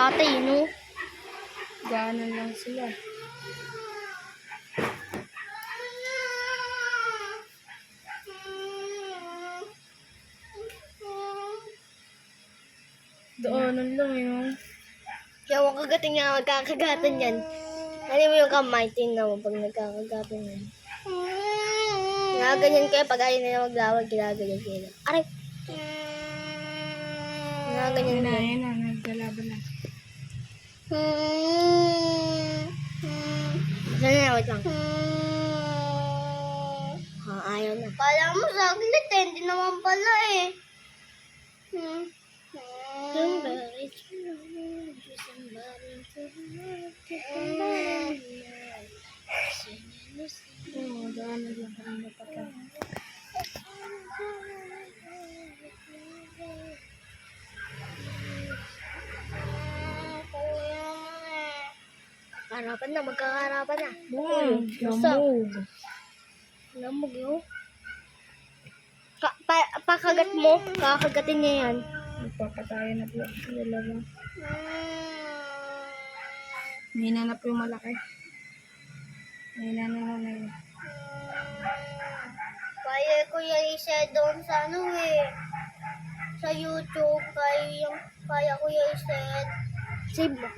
tatay, no? Gaanan lang sila. Daanan lang yun. Kaya huwag kagatin nga, magkakagatan yan. Alam mo yung kamay, tingnan mo pag nagkakagatan yan. Nagaganyan kayo pag ayaw nila maglawag, ginagaganyan kayo. Aray! Nagaganyan na. Ayun na, nagkalaban na. Sana, wait lang. Ayaw na. Kala mo saglit eh, hindi naman pala eh. Daanan lang kami napatay. Harapan na, magkakaharapan na. Lamog. Lamog yun. Pakagat mo, kakagatin niya yan. Magpapatayan na po sila lang. Mahina na po yung malaki. Mahina na lang na yun. Kaya Kuya i-share doon sa ano eh. Sa YouTube, kaya Kuya i-share. Save mo.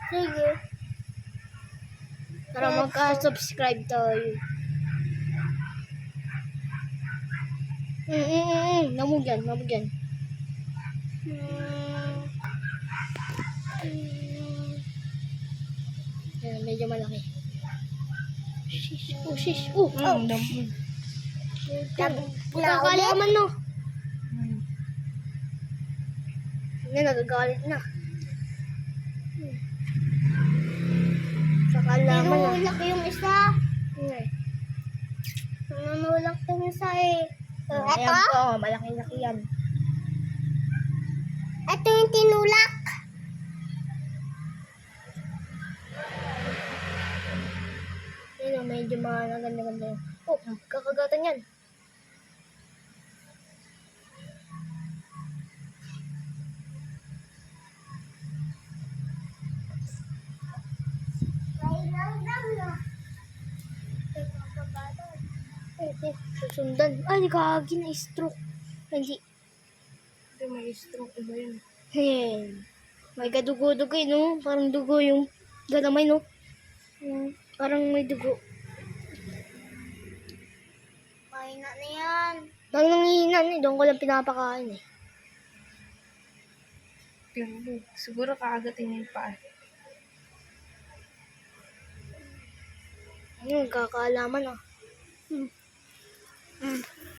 Sige. Para magka-subscribe tayo. Namog yan, namog yan. Ayan, medyo malaki. Shish. Oh, shish. Oh, oh. Lamog. Nakakalaman no. Hindi, nagagalit na. Nakakalaman na. Nanulak yung isa. Nanulak yung isa eh. Ayan po, malaki-laki yan. Ito yung tinulak. Yun, medyo mga naganda-ganda yun. Oh, kakagatan yan. Susundan. Ay, kagi na stroke. Hindi. Ito may stroke ba yun? Hey. May kadugo-dugo eh, no? Parang dugo yung galamay, no? Parang may dugo. Mahina na yan. Parang nangihinan eh. Doon ko lang pinapakain eh. Siguro kakagatin yung paa. Kakalaman ah.